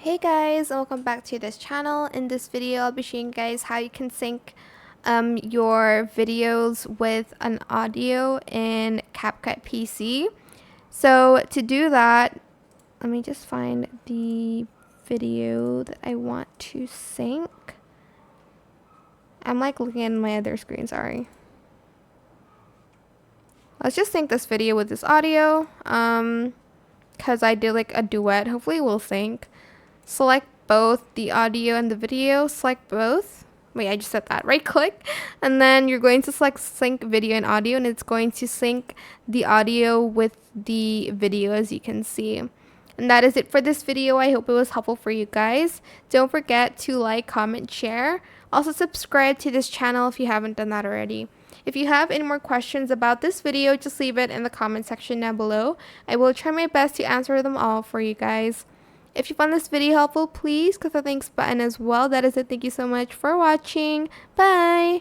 Hey guys, welcome back to this channel. In this video, I'll be showing you guys how you can sync your videos with an audio in CapCut PC. So to do that, let me just find the video that I want to sync. I'm like looking at my other screen, sorry. Let's just sync this video with this audio because I did like a duet. Hopefully it will sync. Select both the audio and the video. Select both. Wait, I just said that. Right click. And then you're going to select sync video and audio, and it's going to sync the audio with the video, as you can see. And that is it for this video. I hope it was helpful for you guys. Don't forget to like, comment, share. Also subscribe to this channel if you haven't done that already. If you have any more questions about this video, just leave it in the comment section down below. I will try my best to answer them all for you guys. If you found this video helpful, please click the thanks button as well. That is it. Thank you so much for watching. Bye!